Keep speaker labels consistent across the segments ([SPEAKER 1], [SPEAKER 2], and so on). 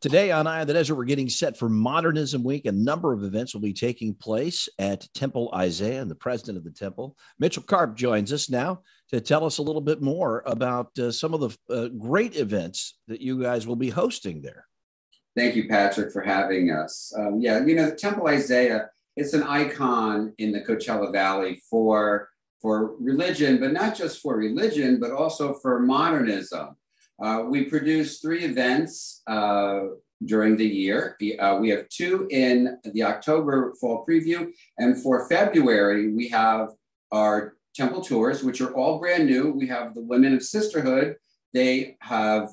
[SPEAKER 1] Today on Eye of the Desert, we're getting set for Modernism Week. A number of events will be taking place at Temple Isaiah, and the president of the temple, Mitchell Karp, joins us now to tell us a little bit more about some of the great events that you guys will be hosting there.
[SPEAKER 2] Thank you, Patrick, for having us. The Temple Isaiah, it's an icon in the Coachella Valley for religion, but not just for religion, but also for modernism. We produce 3 events during the year. We have 2 in the October fall preview. And for February, we have our temple tours, which are all brand new. We have the Women of Sisterhood. They have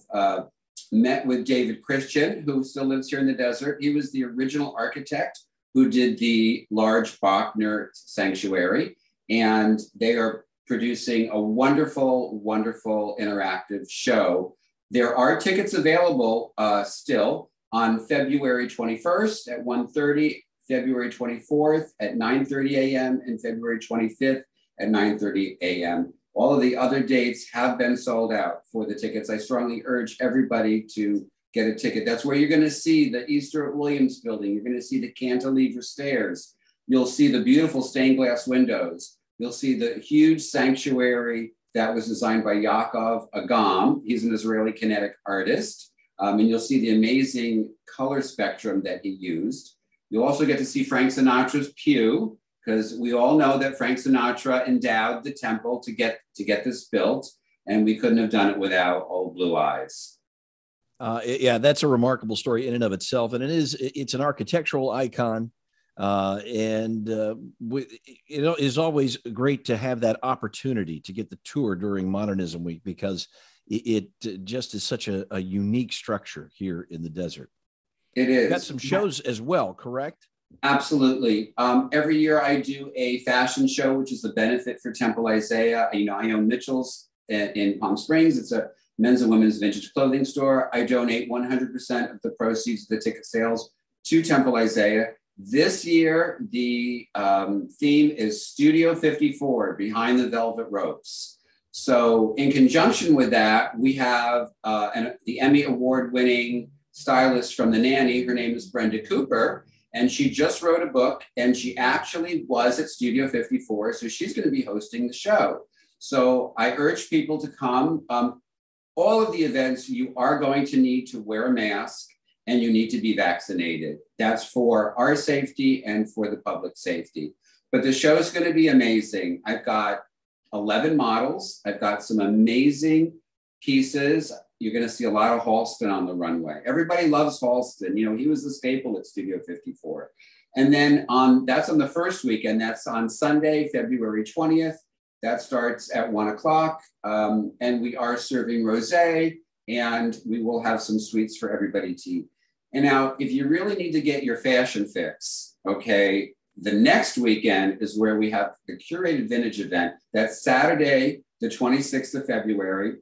[SPEAKER 2] met with David Christian, who still lives here in the desert. He was the original architect who did the large Bachner sanctuary. And they are producing a wonderful, wonderful interactive show. There are tickets available still on February 21st at 1:30, February 24th at 9:30 a.m., and February 25th at 9:30 a.m. All of the other dates have been sold out for the tickets. I strongly urge everybody to get a ticket. That's where you're going to see the Easter at Williams building. You're going to see the cantilever stairs. You'll see the beautiful stained glass windows. You'll see the huge sanctuary that was designed by Yaakov Agam. He's an Israeli kinetic artist. And you'll see the amazing color spectrum that he used. You'll also get to see Frank Sinatra's pew, because we all know that Frank Sinatra endowed the temple to get this built, and we couldn't have done it without Old Blue Eyes.
[SPEAKER 1] That's a remarkable story in and of itself. And it's an architectural icon. It is always great to have that opportunity to get the tour during Modernism Week, because it just is such a unique structure here in the desert.
[SPEAKER 2] It is.
[SPEAKER 1] You've got some shows as well, correct?
[SPEAKER 2] Absolutely. Every year I do a fashion show, which is the benefit for Temple Isaiah. I own Mitchell's in Palm Springs. It's a men's and women's vintage clothing store. I donate 100% of the proceeds of the ticket sales to Temple Isaiah. This year, the theme is Studio 54, Behind the Velvet Ropes. So in conjunction with that, we have the Emmy Award-winning stylist from The Nanny. Her name is Brenda Cooper, and she just wrote a book, and she actually was at Studio 54, so she's going to be hosting the show. So I urge people to come. All of the events, you are going to need to wear a mask, and you need to be vaccinated. That's for our safety and for the public safety. But the show is going to be amazing. I've got 11 models. I've got some amazing pieces. You're going to see a lot of Halston on the runway. Everybody loves Halston. He was the staple at Studio 54. And then that's on the first weekend. That's on Sunday, February 20th. That starts at 1 o'clock. And we are serving rosé, and we will have some sweets for everybody to eat. And now, if you really need to get your fashion fix, okay, the next weekend is where we have the curated vintage event. That's Saturday, the 26th of February.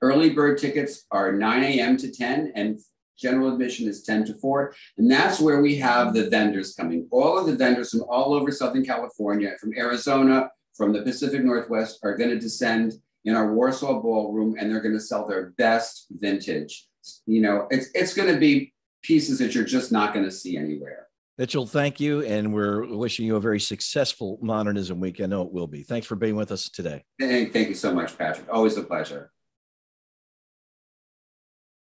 [SPEAKER 2] Early bird tickets are 9 a.m. to 10, and general admission is 10 to 4. And that's where we have the vendors coming. All of the vendors from all over Southern California, from Arizona, from the Pacific Northwest, are going to descend in our Warsaw Ballroom, and they're going to sell their best vintage. It's going to be pieces that you're just not going to see anywhere.
[SPEAKER 1] Mitchell, thank you. And we're wishing you a very successful Modernism Week. I know it will be. Thanks for being with us today.
[SPEAKER 2] Thank you so much, Patrick. Always a pleasure.